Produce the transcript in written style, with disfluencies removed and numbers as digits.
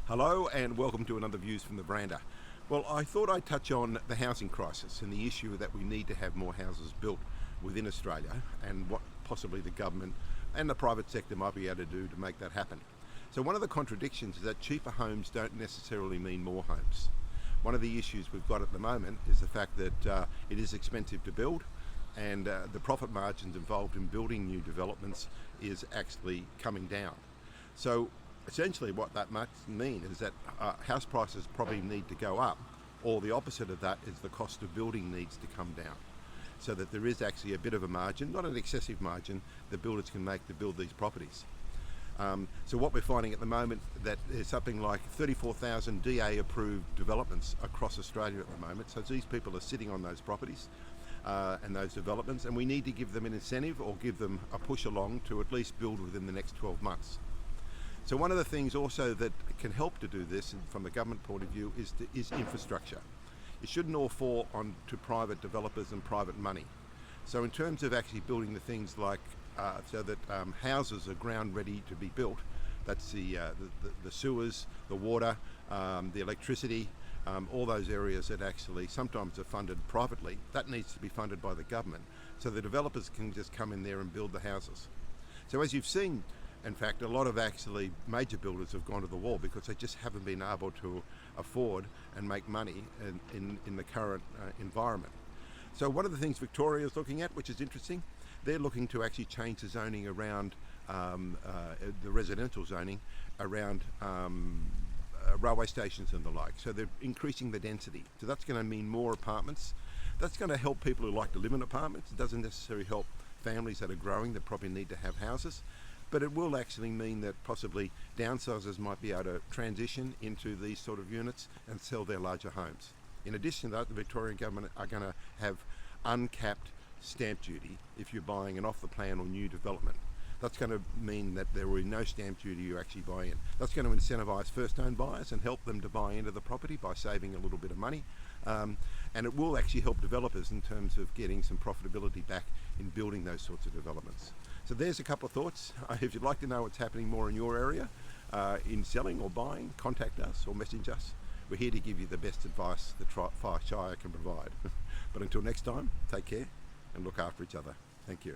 Hello and welcome to another Views from the Veranda. Well, I thought I'd touch on the housing crisis and the issue that we need to have more houses built within Australia and what possibly the government and the private sector might be able to do to make that happen. So one of the contradictions is that cheaper homes don't necessarily mean more homes. One of the issues we've got at the moment is the fact that it is expensive to build, and the profit margins involved in building new developments is actually coming down. So essentially what that must mean is that house prices probably need to go up, or the opposite of that is the cost of building needs to come down, so that there is actually a bit of a margin, not an excessive margin, that builders can make to build these properties. So what we're finding at the moment, that there's something like 34,000 DA approved developments across Australia at the moment. So these people are sitting on those properties and those developments, and we need to give them an incentive or give them a push along to at least build within the next 12 months. So one of the things also that can help to do this, and from the government point of view, is infrastructure. It shouldn't all fall on to private developers and private money. So in terms of actually building the things like so that houses are ground ready to be built, that's the sewers, the water, the electricity, all those areas that actually sometimes are funded privately, that needs to be funded by the government, so the developers can just come in there and build the houses. So as you've seen, in fact, a lot of actually major builders have gone to the wall because they just haven't been able to afford and make money in the current environment. So one of the things Victoria is looking at, which is interesting, they're looking to actually change the zoning around the residential zoning around railway stations and the like. So they're increasing the density. So that's going to mean more apartments. That's going to help people who like to live in apartments. It doesn't necessarily help families that are growing that probably need to have houses. But it will actually mean that possibly downsizers might be able to transition into these sort of units and sell their larger homes. In addition to that, the Victorian government are going to have uncapped stamp duty if you're buying an off-the-plan or new development. That's going to mean that there will be no stamp duty you actually buy in. That's going to incentivise first-home buyers and help them to buy into the property by saving a little bit of money. And it will actually help developers in terms of getting some profitability back in building those sorts of developments. So there's a couple of thoughts. If you'd like to know what's happening more in your area, in selling or buying, contact us or message us. We're here to give you the best advice that Shire can provide. But until next time, take care and look after each other. Thank you.